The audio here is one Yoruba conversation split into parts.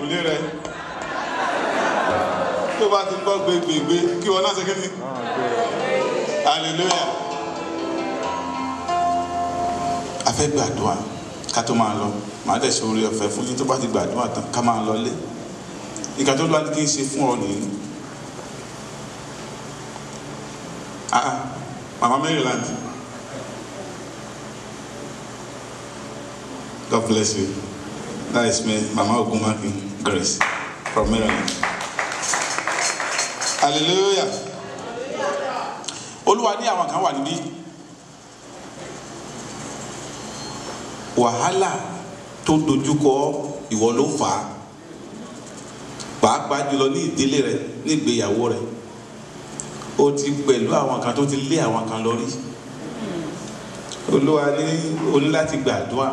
ìdílé rẹ tó bá ti ń gbọ́ gbégbégbé kí wọn náà ṣe kí ni hallelujah. a fẹ́ gbàdúrà ká tó máa lọ màá dẹ̀ ṣe oore ọ̀fẹ́ fún yín tó bá ti gbàdúrà tán ká máa lọ lé ìgbà tó lọ́wọ́ ní kí n ṣe fún ọ nìyí. Mama Maryland, God bless you. That is me, Mama Ogumaki Grace from Maryland. Hallelujah. Olúwa ní àwọn kan wà níbí. Wàhálà tó dojúkọ ìwọ ló fà á. Pàápàá jùlọ ní ìdílé rẹ, ní ìgbéyàwó rẹ. Ó ti pẹ̀lú àwọn kan tó ti lé àwọn kan lórí. Olúwa ní o ní láti gbàdúrà.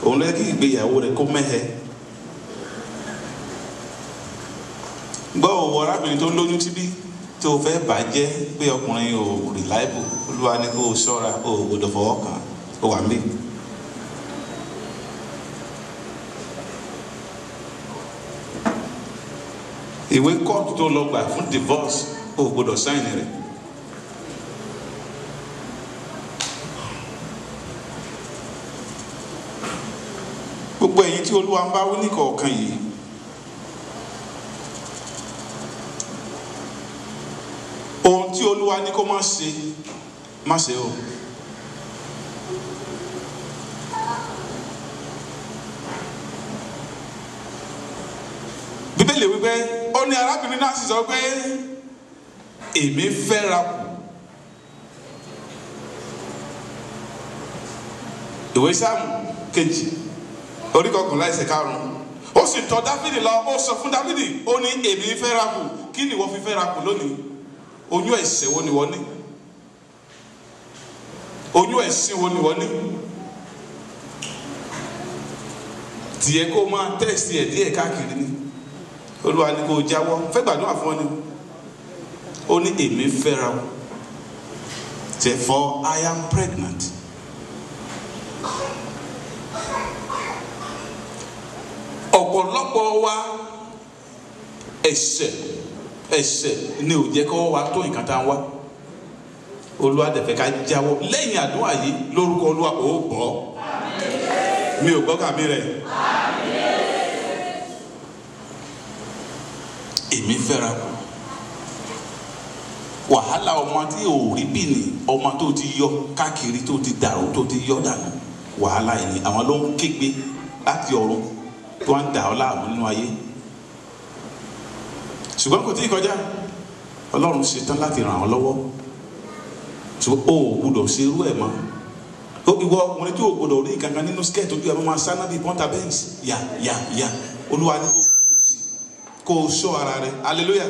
Òun lè kí ìgbéyàwó rẹ kó mẹ́hẹ. Gbọ́ òwò arábìnrin tó lóyún síbí tó fẹ́ bàjẹ́ pé ọkùnrin ò reliable. Olúwa ní kó o ṣọ́ra o gbọ́dọ̀ fọwọ́ kàn ó wà mí. Ìwé kóòtù tó lọ gbà fún divorce o gbọ́dọ̀ sáìnì rẹ̀. Gbogbo ẹ̀yin tí Olúwa ń bá wí ní kọ̀ọ̀kan yìí ohun tí Olúwa ní kó má ṣe o. Bíbélì wípé ó ní arábìnrin náà sì sọ pé èmi fẹ́ra kù. Ìwé Sáàmù kejì orí kọkànlá ẹsẹ̀ karùn-ún ó sì tọ̀ Dáfídì lọ ó sọ fún Dáfídì ó ní èmi fẹ́ra kù. Kí ni ìwọ fi fẹ́ra kù lónìí? Oyún ẹ̀ṣẹ̀ wo ni wọ́n ní? Oyún ẹ̀sìn wo ni wọ́n ní? Tiẹ̀ kó máa tẹ̀sí ẹ̀ díẹ̀ káàkiri ni. Olúwa ní kó jáwọ́ fẹ́ gbàdúrà fún ọ ni. Ó ní èmi fẹ́ra kù. Therefore I am pregnant. Ọ̀pọ̀lọpọ̀ wa ẹ̀ṣẹ̀ ni ò jẹ́ kó wa tó nǹkan tá a wá. Olúwa dẹ̀ fẹ́ ká jáwọ́ lẹ́yìn àdúrà yìí lórúkọ Olúwa ó gbọ́. Mi ò gbọ́ kàmí rẹ̀. Èmi fẹ́ra kù. Wàhálà ọmọ tí ò rí bí ni ọmọ tó ti yọ káàkiri tó ti dàrú tó ti yọ dànù. Wàhálà yìí ni àwọn ló ń kégbe láti ọ̀run tó ń dà ọ́ láàmú nínú ayé. Ṣùgbọ́n kò tí ì kọjá Ọlọ́run ṣetán láti ràn ọ́ lọ́wọ́. Ṣùgbọ́n o ò gbọdọ̀ ṣe irú ẹ̀ mọ́. Ìwọ ọkùnrin tí o gbọdọ̀ rí kankan nínú skẹ́ẹ̀tì ojú ẹ̀ máa sáná bíi pọ́ńtà bẹ́ǹsì yà Olúwa ní kó o ṣọ́ ara rẹ̀ hallelujah.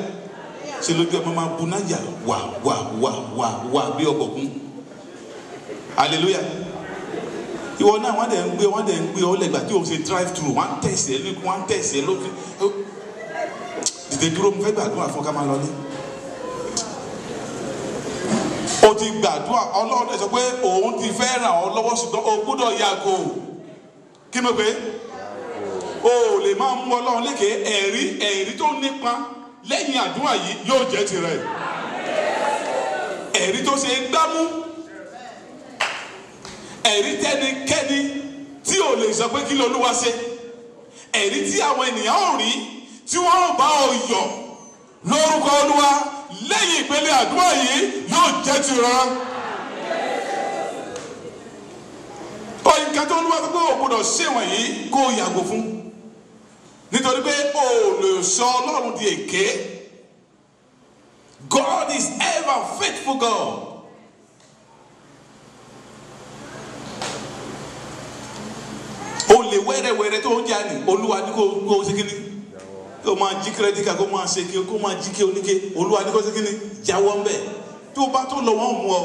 Ṣe lójú ẹ̀ máa bu náà yà wà bí ọ̀bọ̀kún hallelujah. Ìwọ náà wọ́n dẹ̀ ń gbé ọ lẹ́gbàá tí o ṣe drive through wọ́n tẹ̀sí ẹ lókun wọ́n tẹ̀sí ẹ lókun. Dìde dúró mo fẹ́ gbàdúrà fún ká máa lọ ní. O ti gbàdúrà Ọlọ́run ẹ̀ sọ pé òun ti fẹ́ ràn ọ́ lọ́wọ́ ṣùgbọ́n o gbọ́dọ̀ yàgò. Kí ló pé? O ò lè máa mú Ọlọ́run lékè ẹ̀rí tó nípa lẹ́yìn àdúrà yìí yóò jẹ́ tirẹ̀. Ẹ̀rí tó ṣe gbámú. Ẹ̀rí tẹ́nikẹ́ni tí ò lè sọ pé kí l'Olúwa ṣe. Ẹ̀rí tí àwọn ènìyàn ò rí tí wọ́n ò bá ọ yọ̀ lórúkọ Olúwa lẹ́yìn ìpele àdúrà yìí yóò jẹ́ tirẹ̀. Nǹkan tó Olúwa tó gbé ògbódò ṣe wọ̀nyí kó o yàgò fún. Nítorí pé o lè sọ Ọlọ́run di èké. God is ever faithful God. O lè wẹ́rẹ́wẹ́rẹ́ tó ń jà ní Olúwa ní kó o ṣe kíni. Kó máa jí kírẹ́díkà kó máa ṣe kí kó máa jí kí oníke Olúwa ní kó ṣe kíni jáwọ́ ń bẹ̀. Tó o bá tó lọ wọ́n mú ọ.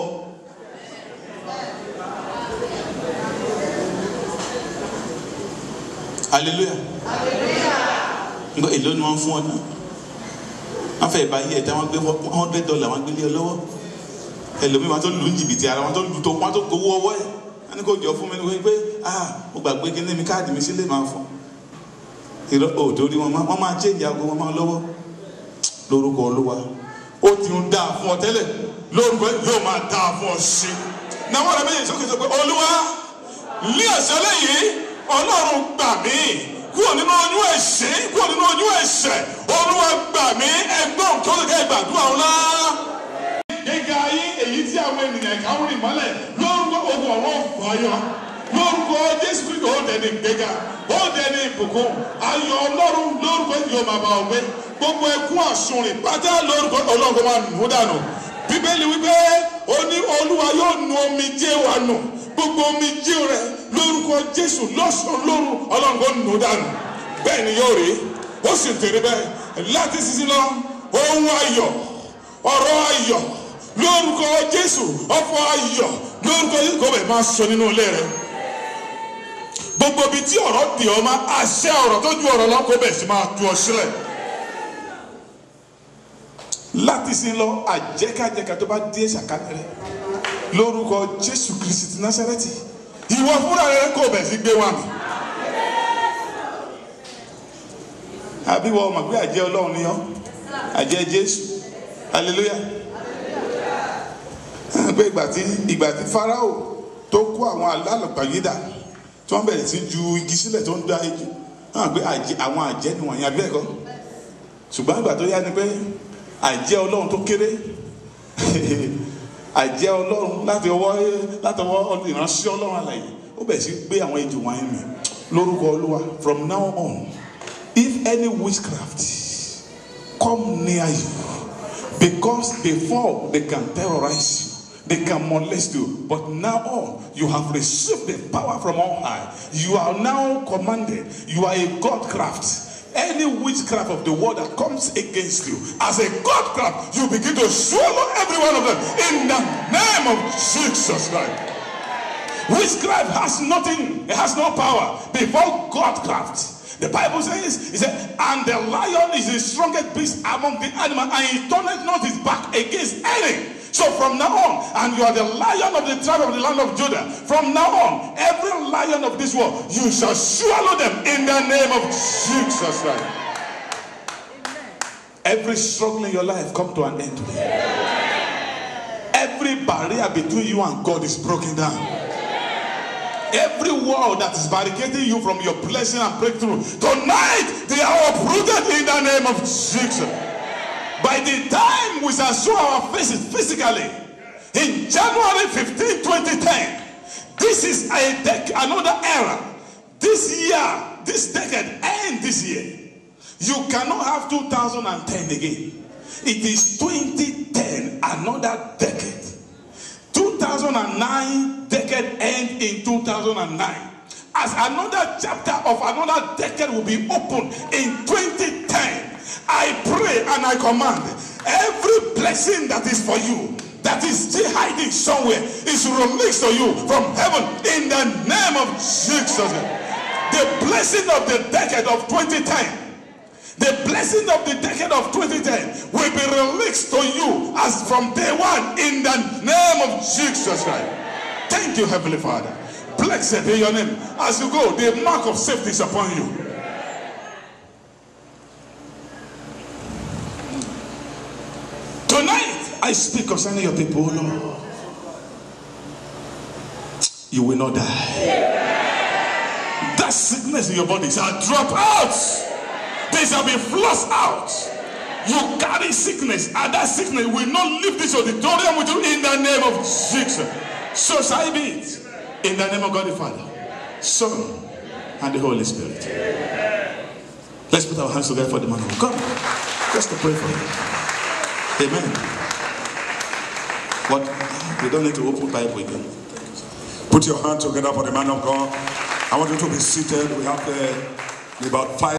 Hallelujah. Ngbọ́ èlò ni wọ́n fún ọ náà. Wọ́n fẹ́ báyìí ẹ̀dá wọn gbé $100 wọn gbé lé ọ lọ́wọ́. Ẹlòmíì wọn tó lù ń jìbìtì ara wọn tó lù tó wọn tó gbowó ọwọ́ ẹ̀. Wọ́n ní kó jọ fún mi ní pé mo gbàgbé kí ní mi káàdì mi sílé máa fún. ìrọ̀ òdòdó wọn máa jẹ́ ìyàgò wọn máa lọ́wọ́ lórúkọ Olúwa. Ó ti ń dáa fún ọ tẹ́lẹ̀, lórúkọ yóò máa dáa fún ọ sí. Náà wọ́n rẹ̀ méjì sókè sọ pé Olúwa ní àṣálẹ́ yìí Ọlọ́run gbà mí kúrò nínú oyún ẹ̀ṣẹ̀, kúrò nínú oyún ẹ̀ṣẹ̀. Olúwa gbà mí, ẹgbọ́n tó lè kẹ́ ìgbàdúrà ọ̀la. Gíga ayé èyí tí àwọn ènìyàn ìka ń rìn mọ́lẹ̀ lórúkọ ogun ọ̀rọ̀ fàyọ. Lórúkọ Jésù Kristo ó dẹni ìgbéga, ó dẹni ìbùkún. Ayọ̀ Ọlọ́run lórúkọ yóò máa bá ọ gbé. Gbogbo ẹkún àsunrìn pátá lórúkọ Ọlọ́run máa nù dànù. Bíbélì wípé ó ní Olúwa yóò nu omijé wa nù. Gbogbo omijé rẹ lórúkọ Jésù lọ́sàn-án lóru Ọlọ́run kò nù dànù. Bẹ́ẹ̀ ni yóò rí, ó sì tèrè bẹ́ẹ̀ láti sísí lọ. Ohun ayọ̀, ọ̀rọ̀ ayọ̀ lórúkọ Jésù, ọ̀fọ̀ ayọ̀ lórúkọ Jésù kò bẹ̀ máa sọ nínú ilé rẹ. Gbogbo ibi tí ọ̀rọ̀ dì ọ́ máa àṣẹ ọ̀rọ̀ tó ju ọ̀rọ̀ lọ kò bẹ̀ sí máa tú ọ sílẹ̀. Láti sin lọ àjẹkájẹká tó bá dé ṣàkánì rẹ lórúkọ Jésù Kristi ti Násárẹ́tì, ìwọ fúnra rẹ kò bẹ̀ sí gbé wọn mi. Àbí wọ́n ọmọ pé àjẹ́ Ọlọ́run ni ọ́, àjẹ́ Jésù, hallelujah. Pé ìgbà tí Fáráò tó kó àwọn alálùpàyídà tí wọ́n bẹ̀rẹ̀ sí ju igi sílẹ̀ tó ń dá igi, pé àwọn àjẹ́ ni wọ̀nyí àbí ẹ̀kọ́. Ṣùgbọ́n ìgbà tó yá ni pé àjẹ́ Ọlọ́run tó kéré àjẹ́ Ọlọ́run láti ọwọ́ ìránṣẹ́ Ọlọ́run alààyè ó bẹ̀rẹ̀ sí gbé àwọn ejò wọ̀nyí mì lórúkọ Olúwa. From now on, if any witchcraft come near you, because before they can terrorize you, they can molest you, but now on you have received the power from on high. You are now commanded. You are a godcraft. Any witchcraft of the world that comes against you, as a godcraft, you begin to swallow every one of them in the name of Jesus Christ. Witchcraft has nothing, it has no power before godcraft. The Bible says, it said, and the lion is the strongest beast among the animals, and he turneth not his back against any. So from now on, and you are the lion of the tribe of the land of Judah, from now on, every lion of this world, you shall swallow them in the name of Jesus Christ. Every struggle in your life come to an end today. Every barrier between you and God is broken down. Every wall that is barricading you from your blessing and breakthrough, tonight they are uprooted in the name of Jesus. By the time we shall show our faces physically in January 15, 2010, this is another era. This year, this decade, and this year, you cannot have 2010 again. It is 2010, another decade. 2009 decade end in 2009. As another chapter of another decade will be opened in 2010. I pray and I command every blessing that is for you, that is still hiding somewhere, is released to you from heaven in the name of Jesus. The blessing of the decade of 2010, the blessing of the decade of 2010 will be released to you as from day one in the name of Jesus Christ. Thank you, Heavenly Father. Blessed be your name. As you go, the mark of safety is upon you. Tonight, I speak concerning your people, Lord. You will not die. That sickness in your body shall drop out. They shall be flushed out. You carry sickness, and that sickness will not leave this auditorium with you in the name of Jesus. So shall it be it. In the name of God the Father, Son, and the Holy Spirit. Let's put our hands together for the man of God. Just to pray for him. Amen. What? We don't need to open Bible again. Put your hands together for the man of God. I want you to be seated. We have about 5